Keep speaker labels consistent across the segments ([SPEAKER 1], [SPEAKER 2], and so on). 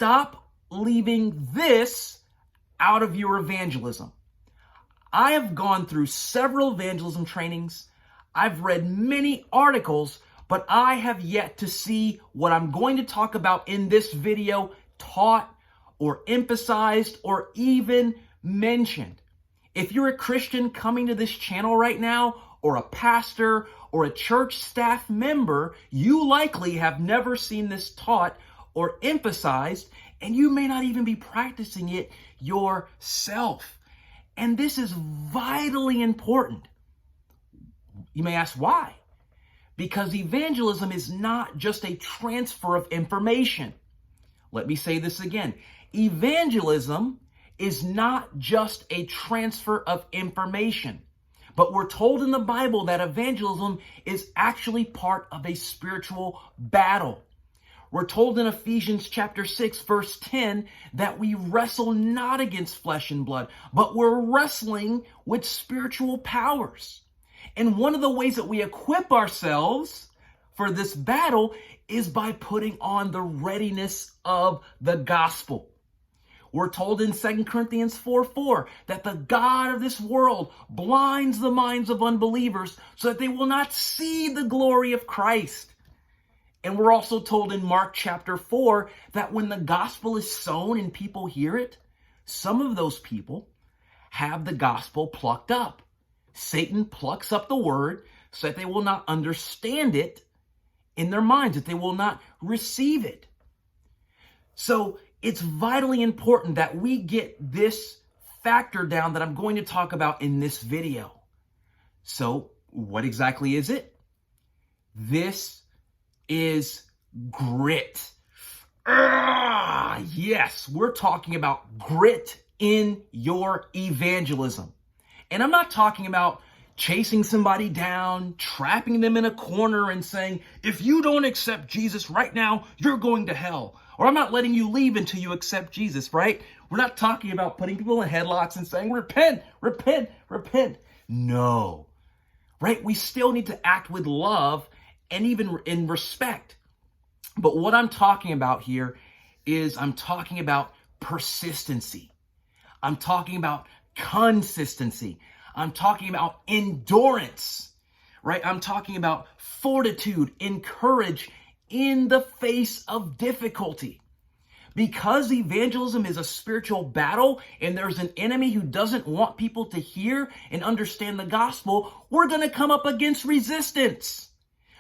[SPEAKER 1] stop leaving this out of your evangelism. I have gone through several evangelism trainings. I've read many articles, but I have yet to see what I'm going to talk about in this video taught or emphasized or even mentioned. If you're a Christian coming to this channel right now, or a pastor or a church staff member, you likely have never seen this taught or emphasized, and you may not even be practicing it yourself. And this is vitally important. You may ask why? Because evangelism is not just a transfer of information. Let me say this again. Evangelism is not just a transfer of information. But we're told in the Bible that evangelism is actually part of a spiritual battle. We're told in Ephesians chapter 6, verse 10, that we wrestle not against flesh and blood, but we're wrestling with spiritual powers. And one of the ways that we equip ourselves for this battle is by putting on the readiness of the gospel. We're told in 2 Corinthians 4:4 that the God of this world blinds the minds of unbelievers so that they will not see the glory of Christ. And we're also told in Mark chapter 4 that when the gospel is sown and people hear it, some of those people have the gospel plucked up. Satan plucks up the word so that they will not understand it in their minds, that they will not receive it. So it's vitally important that we get this factor down that I'm going to talk about in this video. So what exactly is it? This is grit. Yes, we're talking about grit in your evangelism. And I'm not talking about chasing somebody down, trapping them in a corner and saying, if you don't accept Jesus right now, you're going to hell. Or I'm not letting you leave until you accept Jesus, right? We're not talking about putting people in headlocks and saying, repent, repent, repent. No, right? We still need to act with love and even in respect. But what I'm talking about here is I'm talking about persistency. I'm talking about consistency. I'm talking about endurance, right? I'm talking about fortitude and courage in the face of difficulty. Because evangelism is a spiritual battle and there's an enemy who doesn't want people to hear and understand the gospel, we're going to come up against resistance.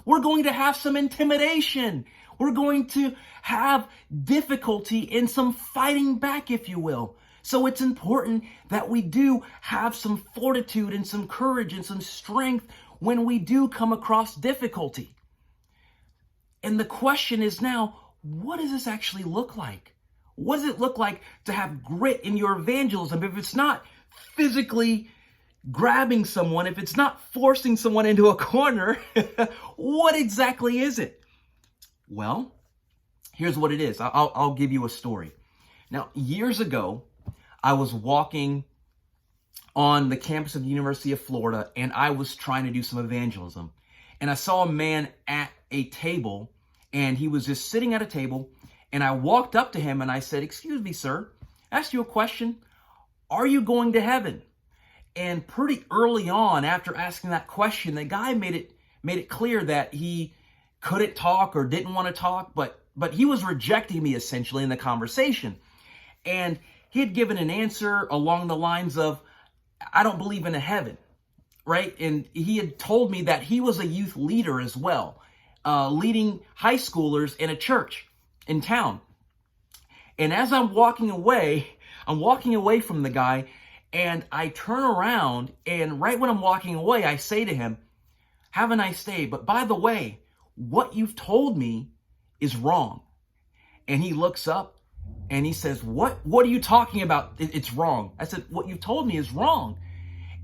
[SPEAKER 1] We're going to have some intimidation. We're going to have difficulty and some fighting back, if you will. So it's important that we do have some fortitude and some courage and some strength when we do come across difficulty. And the question is now, what does this actually look like? What does it look like to have grit in your evangelism? If it's not physically grabbing someone, if it's not forcing someone into a corner, what exactly is it? Well, here's what it is. I'll give you a story. Now, years ago, I was walking on the campus of the University of Florida, and I was trying to do some evangelism. And I saw a man at a table, and he was just sitting at a table, and I walked up to him and I said, "Excuse me, sir, I asked you a question. Are you going to heaven?" And pretty early on, after asking that question, the guy made it clear that he couldn't talk or didn't want to talk, but he was rejecting me essentially in the conversation. And he had given an answer along the lines of, "I don't believe in a heaven," right? And he had told me that he was a youth leader as well, leading high schoolers in a church in town. And as I'm walking away from the guy, and I turn around, and right when I'm walking away, I say to him, "Have a nice day, but by the way, what you've told me is wrong." And he looks up and he says, What are you talking about? It's wrong." I said, "What you've told me is wrong."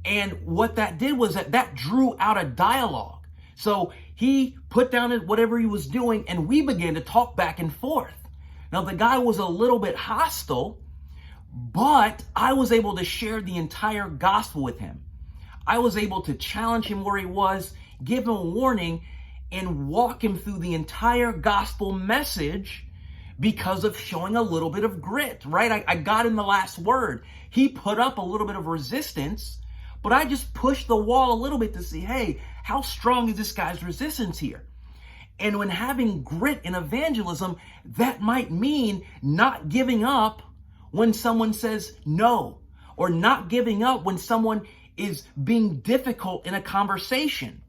[SPEAKER 1] And what that did was that drew out a dialogue. So he put down whatever he was doing, and we began to talk back and forth. Now, the guy was a little bit hostile, but I was able to share the entire gospel with him. I was able to challenge him where he was, give him a warning, and walk him through the entire gospel message, because of showing a little bit of grit, right? I got in the last word. He put up a little bit of resistance, but I just pushed the wall a little bit to see, hey, how strong is this guy's resistance here? And when having grit in evangelism, that might mean not giving up when someone says no, or not giving up when someone is being difficult in a conversation.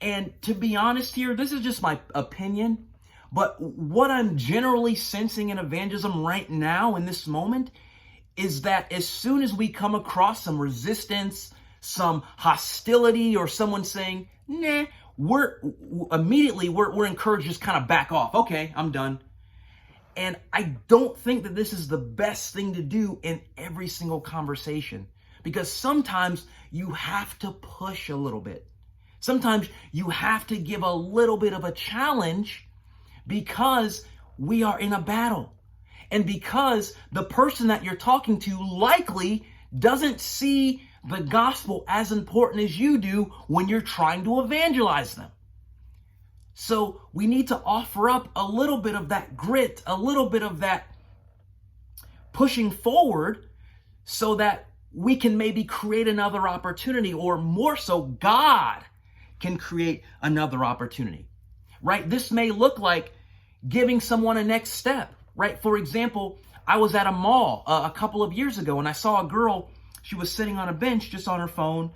[SPEAKER 1] And to be honest here, this is just my opinion, but what I'm generally sensing in evangelism right now in this moment is that as soon as we come across some resistance, some hostility, or someone saying, nah, we're encouraged to just kind of back off. Okay, I'm done. And I don't think that this is the best thing to do in every single conversation, because sometimes you have to push a little bit. Sometimes you have to give a little bit of a challenge because we are in a battle. And because the person that you're talking to likely doesn't see the gospel as important as you do when you're trying to evangelize them. So we need to offer up a little bit of that grit, a little bit of that pushing forward so that we can maybe create another opportunity, or more so, God can create another opportunity, right? This may look like giving someone a next step, right? For example, I was at a mall a couple of years ago and I saw a girl. She was sitting on a bench just on her phone,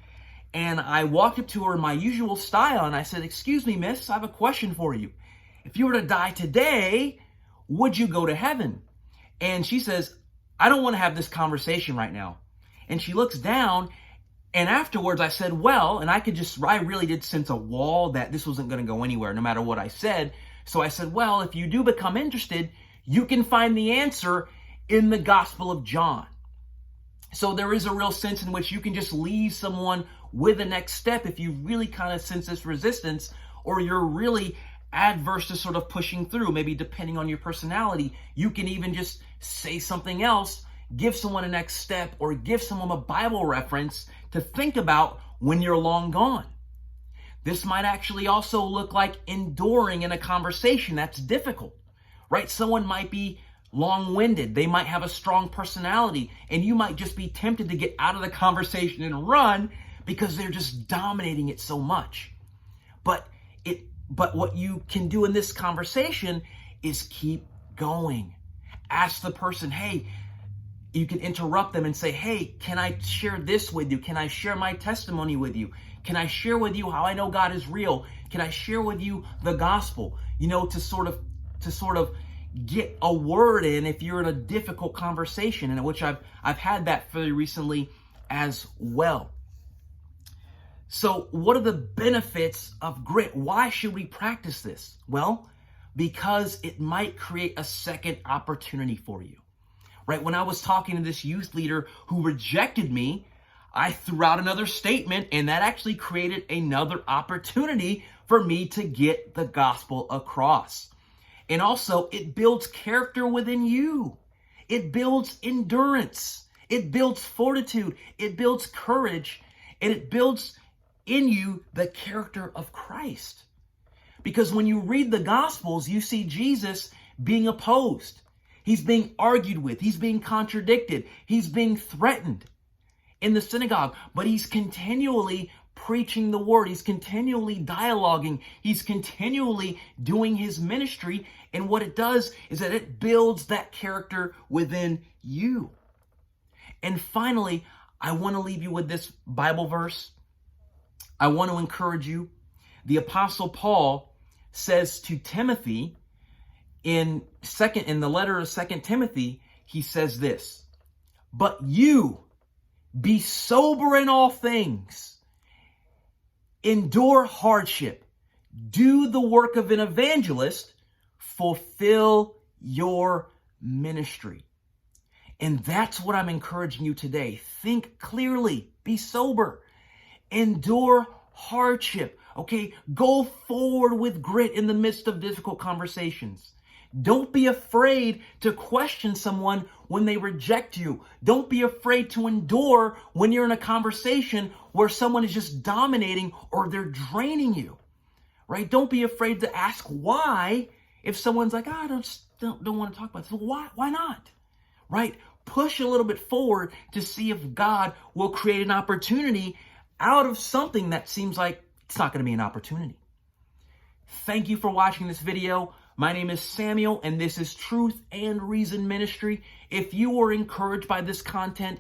[SPEAKER 1] and I walked up to her in my usual style and I said, "Excuse me, miss, I have a question for you. If you were to die today, would you go to heaven?" And she says, "I don't want to have this conversation right now." And she looks down, and afterwards I said, well, and I really did sense a wall that this wasn't going to go anywhere no matter what I said. So I said, well, if you do become interested, you can find the answer in the Gospel of John. So there is a real sense in which you can just leave someone with a next step if you really kind of sense this resistance, or you're really adverse to sort of pushing through. Maybe depending on your personality, you can even just say something else, give someone a next step, or give someone a Bible reference to think about when you're long gone. This might actually also look like enduring in a conversation that's difficult, right? Someone might be long-winded. They might have a strong personality, and you might just be tempted to get out of the conversation and run because they're just dominating it so much. But what you can do in this conversation is keep going. Ask the person, hey, you can interrupt them and say, hey, can I share this with you? Can I share my testimony with you? Can I share with you how I know God is real? Can I share with you the gospel? To sort of get a word in if you're in a difficult conversation, and which I've had that fairly recently as well. So what are the benefits of grit? Why should we practice this? Well, because it might create a second opportunity for you. Right? When I was talking to this youth leader who rejected me, I threw out another statement, and that actually created another opportunity for me to get the gospel across. And also, it builds character within you. It builds endurance. It builds fortitude. It builds courage. And it builds in you the character of Christ. Because when you read the Gospels, you see Jesus being opposed. He's being argued with. He's being contradicted. He's being threatened in the synagogue. But he's continually preaching the word. He's continually dialoguing. He's continually doing his ministry. And what it does is that it builds that character within you. And finally, I want to leave you with this Bible verse. I want to encourage you. The Apostle Paul says to Timothy in the letter of 2 Timothy, he says this, "But you be sober in all things, endure hardship, do the work of an evangelist, fulfill your ministry." And that's what I'm encouraging you today. Think clearly, be sober, endure hardship, okay? Go forward with grit in the midst of difficult conversations. Don't be afraid to question someone when they reject you. Don't be afraid to endure when you're in a conversation where someone is just dominating or they're draining you, right? Don't be afraid to ask why If someone's like, I don't want to talk about this, well, why not? Right? Push a little bit forward to see if God will create an opportunity out of something that seems like it's not going to be an opportunity. Thank you for watching this video. My name is Samuel, and this is Truth and Reason Ministry. If you were encouraged by this content,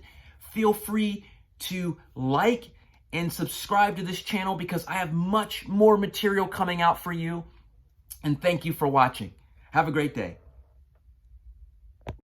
[SPEAKER 1] feel free to like and subscribe to this channel because I have much more material coming out for you. And thank you for watching. Have a great day.